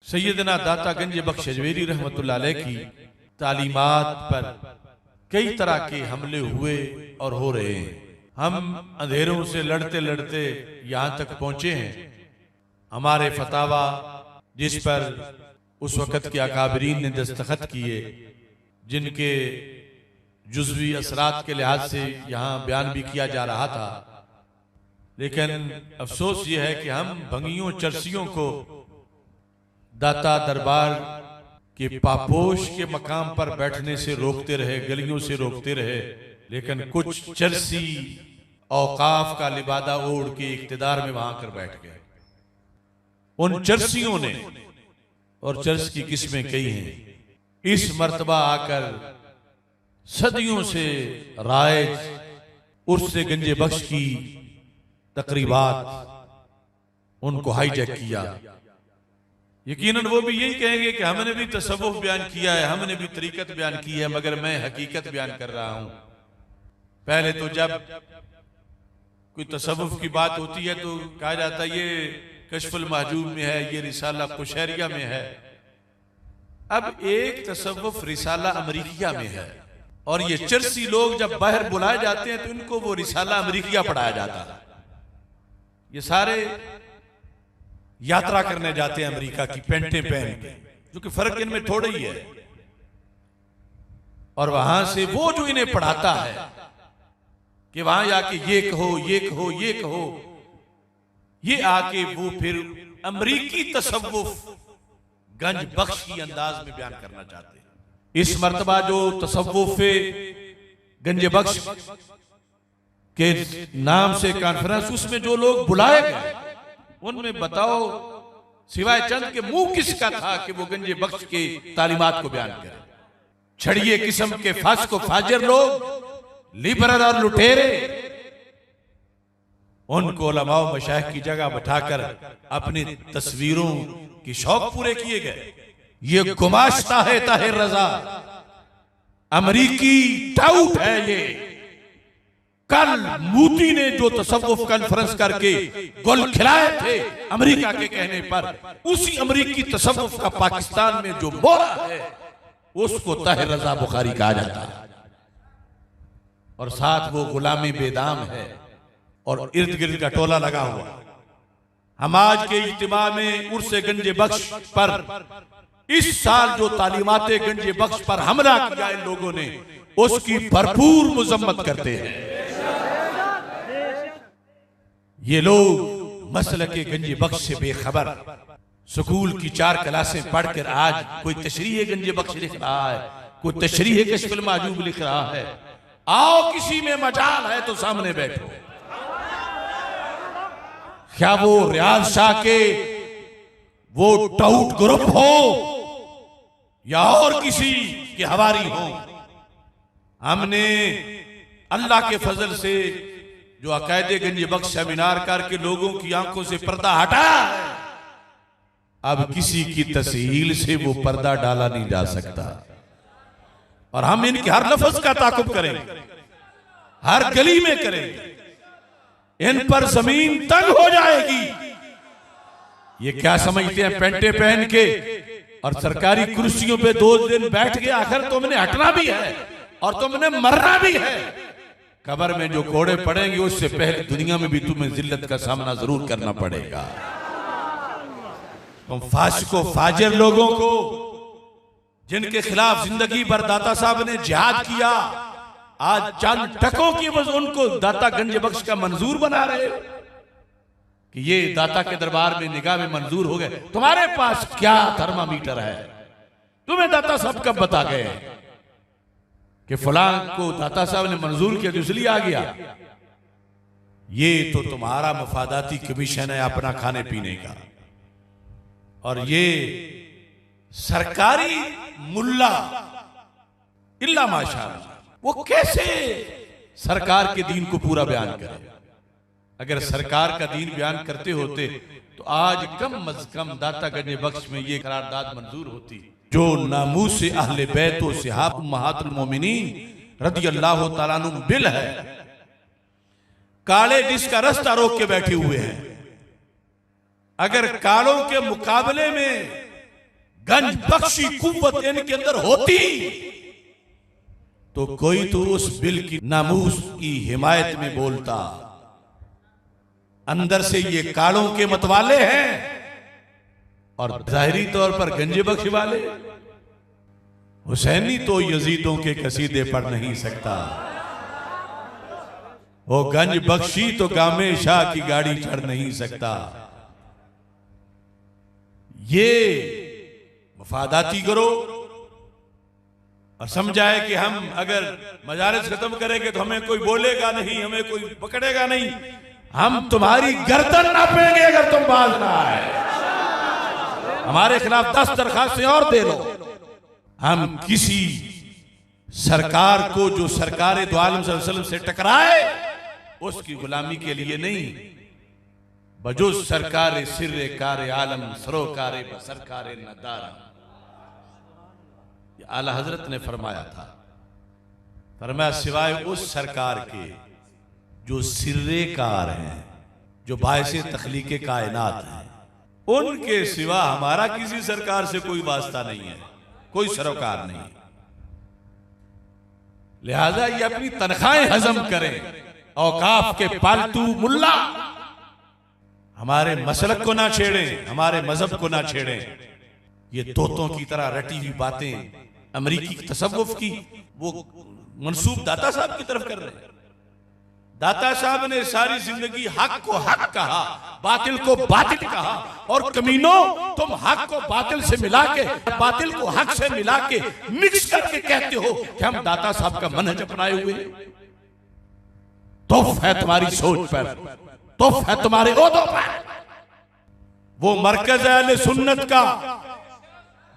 सैयदना दाता गंज बख्श अजमेरी रहमतुल्लाह अलैह की तालीमात पर कई तरह के हमले हुए और हो रहे हैं। हम अंधेरों से लड़ते लड़ते यहाँ तक पहुंचे हैं। हमारे फतावा जिस पर उस वक़्त के अकाबरीन ने दस्तखत किए, जिनके जुज़वी असरात के लिहाज से यहाँ बयान भी किया जा रहा था, लेकिन अफसोस ये है कि हम भंगियों चर्सियों को दाता दरबार के पापोश के मकाम पर बैठने से रोकते रहे, गलियों से रोकते रहे, लेकिन कुछ चर्सी औकाफ का लिबादा ओढ़ के इख्तिदार में वहां कर बैठ गए। उन चर्सियों ने, और चर्स की किस्में कई हैं, इस मर्तबा आकर सदियों से राइज उर्स गंजे बख्श की तकरीबात उनको हाईजैक किया। यकीनन वो भी यही कहेंगे कि हमने भी तसव्वुफ बयान किया है, हमने भी तरीकत बयान की है, मगर मैं हकीकत बयान कर रहा हूं। पहले तो जब कोई तसव्वुफ की बात होती है तो कहा जाता है ये कश्फुल महजूब में है, ये रिसाला कुशैरिया में है। अब एक तसव्वुफ रिसाला अमरीकिया में है, और ये चर्सी लोग जब बाहर बुलाए जाते हैं तो इनको वो रिसाला अमरीकिया पढ़ाया जाता है। ये सारे यात्रा करने जाते हैं अमेरिका की पेंटें पहन के, जो कि फर्क इनमें थोड़ा ही है, और वहां से वो जो इन्हें पढ़ाता है कि वहां जाके ये कहो, ये कहो, ये कहो, ये आके वो फिर अमरीकी तसव्वुफ गंज बख्श की अंदाज में बयान करना चाहते हैं। इस मर्तबा जो तसव्वुफ गंज बख्श के नाम से कॉन्फ्रेंस, उसमें जो लोग बुलाए गए उनमें बताओ सिवाय चंद के मुंह किसका था कि वो गंजे बख्श की तालीमात को बयान करे। छड़िए किस्म के फास्क को फाजिर लोग, लिबरल और लुटेरे, उनको उलमा व मशाइख की जगह बैठाकर अपनी तस्वीरों की शौक पूरे किए गए। ये गुमाश्ता है ताहिर रजा, अमरीकी टाउट है ये। कल मोदी ने जो तसव्वुफ कॉन्फ्रेंस करके गोल खिलाए थे अमेरिका के कहने पर, उसी अमरीकी तसव्वुफ का पाकिस्तान में जो मोहरा है उसको ताहिर रजा बुखारी कहा जाता है, और साथ वो गुलामी बेदाम है और इर्द गिर्द का टोला लगा हुआ। हम आज के इज्तिमा में उर्से गंजे बख्श पर इस साल जो तालीमाते गंजे बख्श पर हमला किया इन लोगों ने, उसकी भरपूर मुजम्मत करते हैं। ये लोग मसले के गंजे बख्श से बेखबर, स्कूल की 4 क्लासें पढ़कर आज कोई तशरीह गंजे बख्श लिख रहा है, कोई तशरीह कश्फुल महजूब लिख रहा है। आओ किसी में मजाल है तो सामने बैठो। क्या वो रियाज शाह के वो टाउट ग्रुप हो या और किसी के हवारी हो, हमने अल्लाह के फजल से जो अकायदे गंज बख्श सेमिनार करके लोगों की आंखों से पर्दा हटाया है, अब किसी की तस्हील से वो पर्दा डाला नहीं जा सकता, और हम इनके हर लफ्ज का ताकुब करेंगे, हर गली में करेंगे। इन पर जमीन तंग हो जाएगी। ये क्या समझते हैं पेंटे पहन के और सरकारी कुर्सियों पे 2 दिन बैठ के, आखिर तुमने हटना भी है और तुमने मरना भी है। कब्र में जो कोड़े पड़ेंगे उससे पहले दुनिया में भी तुम्हें जिल्लत का सामना जरूर करना पड़ेगा। तुम फासिको फाजिर लोगों को, जिनके खिलाफ जिंदगी भर दाता साहब ने जिहाद किया, आज चंद टकों की बस उनको दाता गंज बख्श का मंजूर बना रहे हो कि ये दाता के दरबार में निगाह में मंजूर हो गए। तुम्हारे पास क्या थर्मामीटर है? तुम्हें दाता साहब कब बता गए कि फलां को दाता साहब ने मंजूर किया तो इसलिए आ गया? ये तो तुम्हारा मफादाती कमीशन है अपना खाने पीने का, और ये सरकारी मुल्ला इल्ला माशाअल्लाह वो कैसे सरकार के दीन को पूरा बयान करे? अगर सरकार का दीन बयान करते होते तो आज कम अज कम दाता गंज बख्श में ये करारदाद मंजूर होती, जो नामूस अहले बैत व सिहाब उम्महातुल मोमिनीन रदियल्लाहु तआला अन्हुम बिल है, काले जिसका रास्ता रोक के बैठे हुए हैं। अगर कालों के मुकाबले में गंज बख्शी कुव्वत इनके अंदर होती तो कोई तो उस बिल की नामूस की हिमायत में बोलता। अंदर से ये कालों के मतवाले हैं और जाहिरी तौर पर गंज बख्श वाले। हुसैनी तो यजीदों के कसीदे पढ़ नहीं सकता, वो गंज बख्शी तो गामे शाह की गाड़ी चढ़ नहीं सकता। ये वफादाती करो और समझाए कि हम अगर मजालिस खत्म करेंगे तो हमें कोई बोलेगा नहीं, हमें कोई पकड़ेगा नहीं, हम तुम्हारी गर्दन नापेंगे अगर तुम बाज ना आए। हमारे खिलाफ 10 दरखास्तें और दे लो। हम किसी सरकार को जो सरकार दो आलम सल्लल्लाहु अलैहि वसल्लम से टकराए उसकी गुलामी के लिए नहीं, बजो सरकार सिर्रे कार आलम सरोकार सरकार नदारा। आला हजरत ने फरमाया था, फरमाया सिवाय उस सरकार के जो सिर्रे कार हैं, जो बायसे तख्लीके कायनात हैं, उनके सिवा हमारा किसी सरकार से कोई वास्ता नहीं है, कोई सरोकार नहीं। लिहाजा ये अपनी तनख्वाहें हजम करें। औकाफ के पालतू मुल्ला हमारे मसलक को ना छेड़ें, हमारे मजहब को ना छेड़ें। ये तोतों की तरह रटी हुई बातें अमरीकी तसव्वुफ की वो मंसूब दाता साहब की तरफ कर रहे हैं। दाता साहब ने सारी जिंदगी हक को हक कहा, बातिल को बातिल कहा, और कमीनों तुम हक को बातिल से मिला के, बातिल को हक से मिला के मिक्स करके कहते हो कि हम दाता साहब का मनहज अपनाए हुए। तोफ है तुम्हारी सोच पर, तोफ है तुम्हारे ओहदों पर। वो मरकज है अहले सुन्नत का,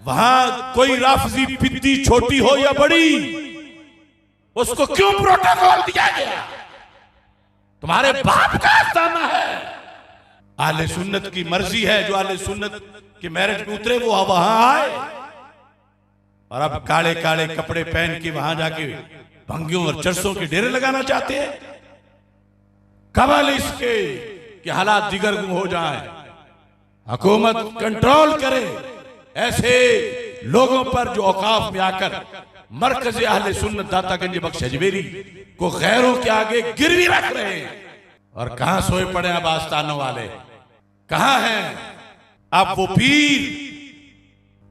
वहां कोई राफजी पिद्दी छोटी हो या बड़ी, उसको क्यों प्रोटोकॉल दिया गया? तुम्हारे बाप का आस्ताना है। आले सुन्नत की मर्जी है, जो आले सुन्नत के मैरिज में उतरे वो वहां आए, और अब काले काले कपड़े पहन के वहां जाके भंगियों और चरसों के डेरे लगाना चाहते हैं। कबल इसके कि हालात दिगरगुम हो जाएं, हुकूमत कंट्रोल करे ऐसे लोगों पर जो औकाफ में आकर मरकज अहले सुन्नत दाता गंज बख्श अजमेरी को गैरों के आगे गिरवी रख रहे हैं। और कहां सोए पड़े अब आस्तानों वाले, कहां हैं अब वो पीर?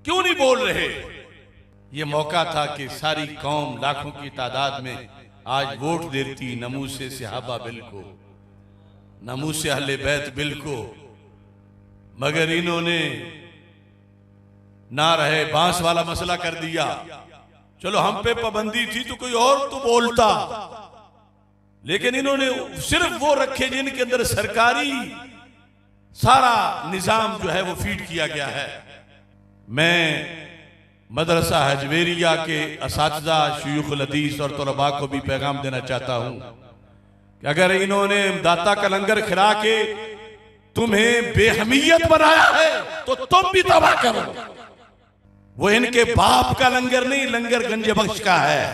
क्यों नहीं बोल रहे? ये मौका था कि सारी कौम लाखों की तादाद में आज वोट देती नमूसे सहाबा बिल को, नमूसे अहले बैत बिल को, मगर इन्होंने ना रहे बांस वाला मसला कर दिया। चलो हम पे पाबंदी थी तो कोई और तो बोलता, लेकिन इन्होंने सिर्फ वो रखे जिनके अंदर सरकारी सारा निजाम जो है वो फीड किया गया है। मैं मदरसा हजवेरिया के असातिज़ा शयूखुल हदीस और तलबा को भी पैगाम देना चाहता हूं कि अगर इन्होंने दाता का लंगर खिला के तुम्हें बेहमियत बनाया है तो तुम भी तबाह करो। वो इनके बाप का लंगर नहीं, लंगर गंज बख्श का है।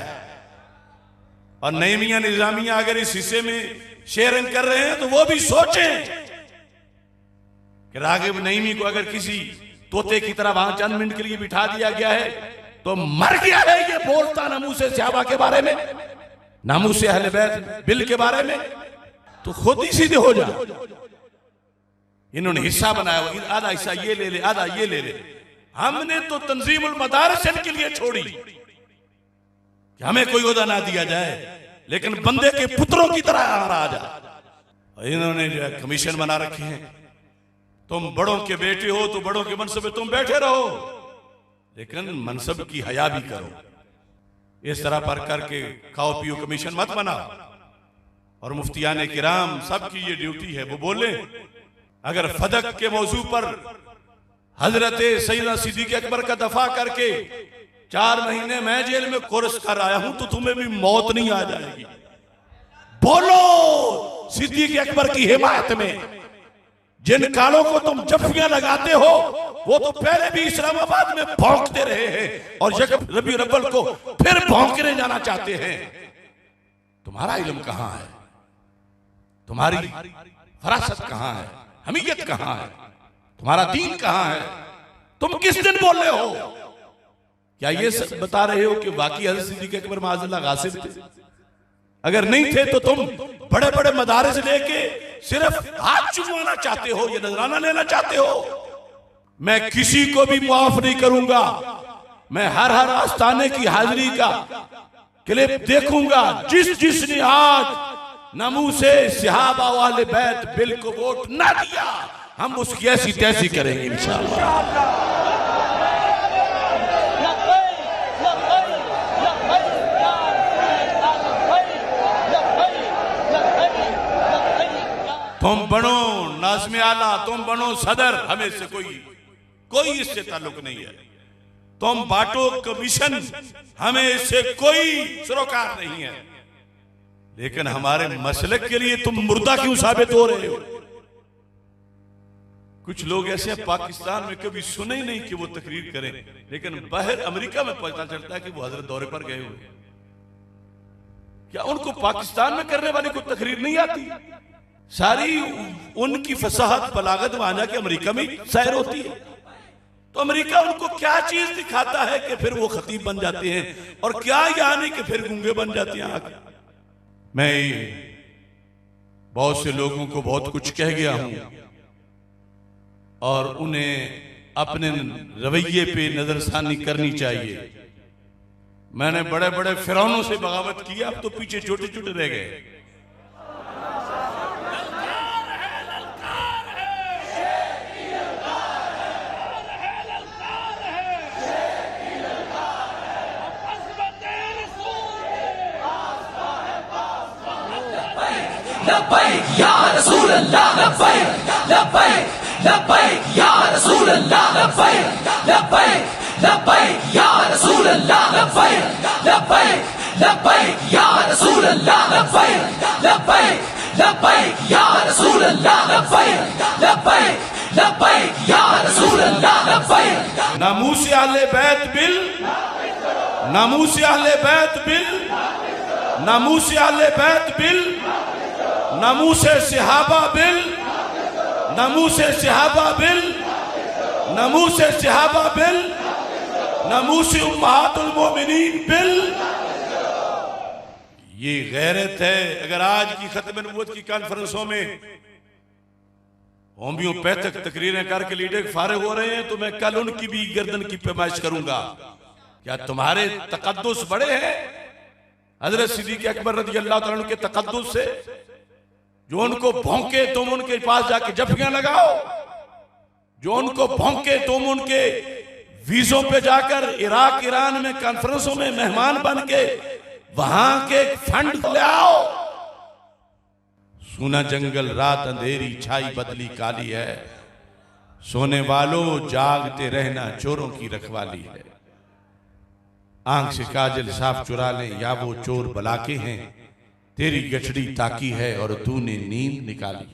और नईमिया निजामिया अगर इस हिस्से में शेयरिंग कर रहे हैं तो वो भी सोचें कि रागिब नईमी को अगर किसी तोते की तरह वहां चंद मिनट के लिए बिठा दिया गया है तो मर गया है ये बोलता नमूसे सहाबा के बारे में, नमूसे अहले बैत बिल के बारे में, तो खुद ही सीधे हो जा। इन्होंने हिस्सा बनाया, आधा हिस्सा ये ले ले, आधा ये ले ले। हमने तो तंजीमुल मदारिस इनके लिए छोड़ी कि हमें कोई ओहदा ना दिया जाए, लेकिन बंदे के पुत्रों की तरह आ जा। इन्होंने जो है कमीशन बना रखे हैं, तुम बड़ों के बेटे हो तो बड़ों के मनसब में तुम बैठे रहो, लेकिन मनसब की हया भी करो। इस तरह पर करके खाओ पियो कमीशन मत बनाओ। और मुफ्तियान किराम सबकी ये ड्यूटी है, वो बोले अगर फदक के मौजू पर हजरत सैयदना सिद्दीक अकबर का दफा करके 4 महीने मैं जेल में कोर्स कर आया हूं तो तुम्हें भी मौत नहीं आ जाएगी। बोलो सिद्दीक अकबर की हिमायत में जिन कालों को तुम जफ्फियां लगाते हो वो तो पहले भी इस्लामाबाद में भौंकते रहे हैं और रबी अव्वल को फिर भौंकने जाना चाहते हैं। तुम्हारा इल्म कहां है? तुम्हारी फरासत कहां है? हमीयत कहां है? तुम्हारा दीन कहां है? तुम किस दिन बोले हो? क्या ये बता रहे हो कि वाकई हज़रत सिद्दीक़ अकबर माअज़ल्लाह गासिब थे? अगर नहीं थे तो तुम बड़े बड़े मदारिस लेके सिर्फ हाथ चुमवाना चाहते हो, ये नजराना लेना चाहते हो। मैं किसी को भी माफ नहीं करूंगा। मैं हर आस्थाने की हाजिरी का क्लिप देखूंगा। जिसने आज नमूसे सहाबा वाले बैत बिल को वोट ना दिया, हम उसकी ऐसी तैसी करेंगे इंशाअल्लाह। तुम बनो नाज़िम आला, तुम बनो सदर, हमें से कोई इससे ताल्लुक नहीं है। तुम बांटो कमीशन, हमें इससे कोई सरोकार नहीं है। लेकिन हमारे मसलक के लिए तुम मुर्दा क्यों साबित हो रहे हो? कुछ लोग ऐसे हैं पाकिस्तान में कभी सुने ही नहीं कि वो तकरीर करें, लेकिन बाहर अमेरिका में पता चलता है कि वो हजरत दौरे पर गए हुए। क्या उनको पाकिस्तान में करने वाली कोई तकरीर नहीं आती? सारी उनकी फसाहत बलागत वहां जाके अमेरिका में सैर होती है। तो अमेरिका उनको क्या चीज दिखाता है कि फिर वो खतीब बन जाते हैं, और क्या यानी कि फिर गूंगे बन जाते हैं आगे। मैं बहुत से लोगों को बहुत कुछ कह गया हूं और उन्हें अपने रवैये पे नजरसानी करनी चाहिए। मैंने बड़े बड़े फिरौनों से बगावत की, अब तो पीछे छोटे छोटे रह गए। लब्बैक या रसूल अल्लाह, लब्बैक लब्बैक लब्बैक या रसूल अल्लाह, लब्बैक लब्बैक लब्बैक या रसूल अल्लाह, लब्बैक लब्बैक लब्बैक या रसूल अल्लाह, लब्बैक लब्बैक लब्बैक या रसूल अल्लाह, लब्बैक लब्बैक लब्बैक या रसूल अल्लाह, लब्बैक। नामूस अहले बैत बिल, नामूस अहले बैत बिल, नामूस अहले बैत बिल, नमूसे सहाबा बिल, नमूसे सहाबा बिल, नमूसे सहाबा बिल, नमूसे उम्महातुल मोमिनीन बिल। ये गैरत है। अगर आज की खत्म नबूवत की कॉन्फ्रेंसों में होम्योपैथिक तकरीरें करके लीडर फारिग हो रहे हैं, तो मैं कल उनकी भी गर्दन की पैमाइश करूंगा। क्या तुम्हारे तकद्दुस बड़े हैं हजरत सिद्दीक़ अकबर रज़ी अल्लाह तआला अन्हु के तकद्दुस से? जो उनको भौंके तुम उनके पास जाके जफियां लगाओ, जो उनको भौंके तुम उनके वीजों पे जाकर इराक ईरान में कॉन्फ्रेंसों में मेहमान बन के वहां के फंड ले आओ। सुना जंगल रात अंधेरी छाई बदली काली है, सोने वालों जागते रहना चोरों की रखवाली है। आंख से काजल साफ चुरा लें या वो चोर बलाके हैं, तेरी गठड़ी ताकी है और तूने नींद निकाली।